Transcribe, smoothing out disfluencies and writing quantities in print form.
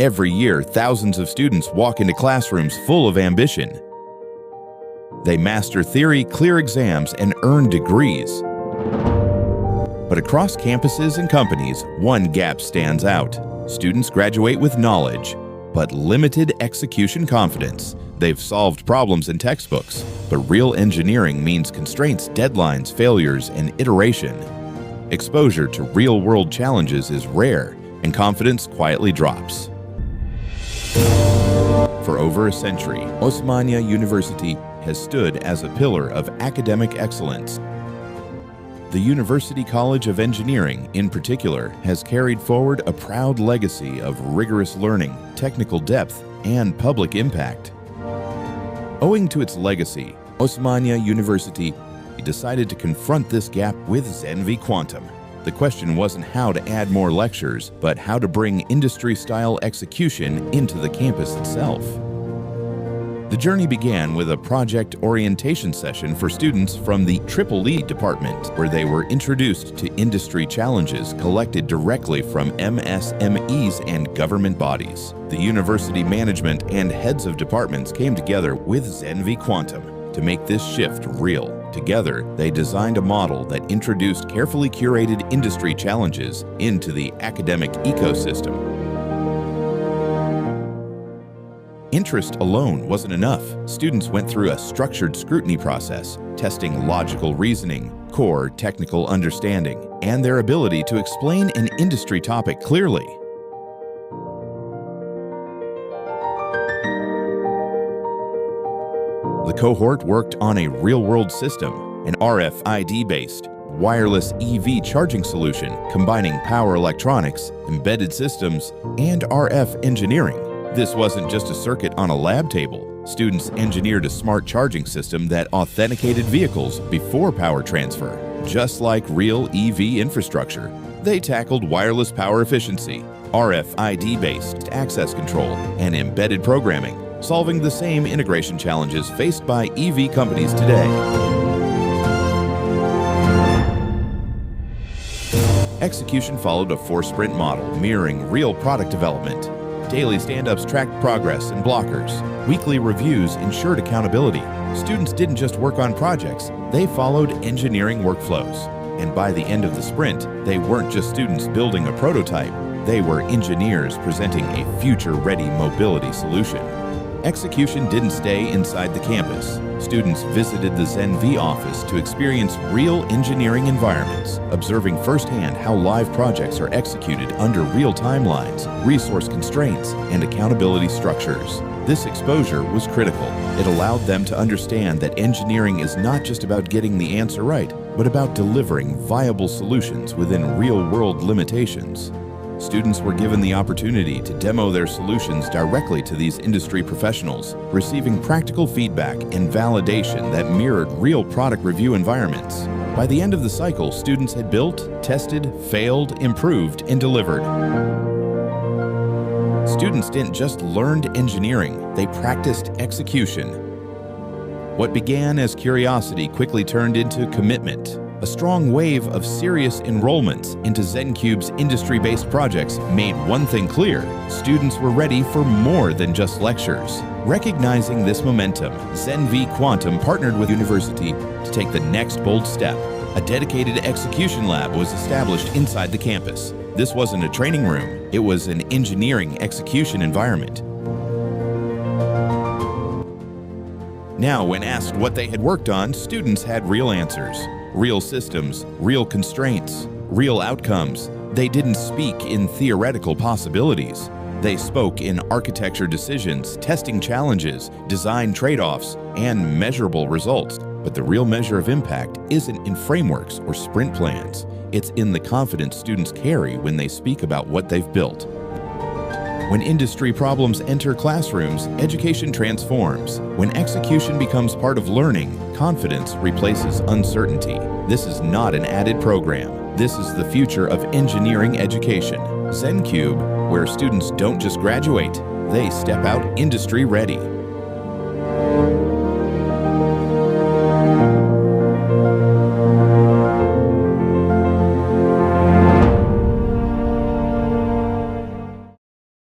Every year, thousands of students walk into classrooms full of ambition. They master theory, clear exams, and earn degrees. But across campuses and companies, one gap stands out. Students graduate with knowledge, but limited execution confidence. They've solved problems in textbooks, but real engineering means constraints, deadlines, failures, and iteration. Exposure to real-world challenges is rare, and confidence quietly drops. For over a century, Osmania University has stood as a pillar of academic excellence. The University College of Engineering, in particular, has carried forward a proud legacy of rigorous learning, technical depth, and public impact. Owing to its legacy, Osmania University decided to confront this gap with ZenV Quantum. The question wasn't how to add more lectures, but how to bring industry-style execution into the campus itself. The journey began with a project orientation session for students from the EEE department, where they were introduced to industry challenges collected directly from MSMEs and government bodies. The university management and heads of departments came together with ZenV Quantum to make this shift real. Together, they designed a model that introduced carefully curated industry challenges into the academic ecosystem. Interest alone wasn't enough. Students went through a structured scrutiny process, testing logical reasoning, core technical understanding, and their ability to explain an industry topic clearly. The cohort worked on a real-world system, an RFID-based, wireless EV charging solution combining power electronics, embedded systems, and RF engineering. This wasn't just a circuit on a lab table. Students engineered a smart charging system that authenticated vehicles before power transfer. Just like real EV infrastructure, they tackled wireless power efficiency, RFID-based access control, and embedded programming, solving the same integration challenges faced by EV companies today. Execution followed a 4-sprint model, mirroring real product development. Daily stand-ups tracked progress and blockers. Weekly reviews ensured accountability. Students didn't just work on projects, they followed engineering workflows. And by the end of the sprint, they weren't just students building a prototype, they were engineers presenting a future-ready mobility solution. Execution didn't stay inside the campus. Students visited the ZenV office to experience real engineering environments, observing firsthand how live projects are executed under real timelines, resource constraints, and accountability structures. This exposure was critical. It allowed them to understand that engineering is not just about getting the answer right, but about delivering viable solutions within real-world limitations. Students were given the opportunity to demo their solutions directly to these industry professionals, receiving practical feedback and validation that mirrored real product review environments. By the end of the cycle, students had built, tested, failed, improved, and delivered. Students didn't just learn engineering, they practiced execution. What began as curiosity quickly turned into commitment. A strong wave of serious enrollments into ZenCube's industry-based projects made one thing clear: students were ready for more than just lectures. Recognizing this momentum, ZenV Quantum partnered with the university to take the next bold step. A dedicated execution lab was established inside the campus. This wasn't a training room, it was an engineering execution environment. Now, when asked what they had worked on, students had real answers. Real systems, real constraints, real outcomes. They didn't speak in theoretical possibilities. They spoke in architecture decisions, testing challenges, design trade-offs, and measurable results. But the real measure of impact isn't in frameworks or sprint plans. It's in the confidence students carry when they speak about what they've built. When industry problems enter classrooms, education transforms. When execution becomes part of learning, confidence replaces uncertainty. This is not an added program. This is the future of engineering education. ZenCube, where students don't just graduate, they step out industry ready.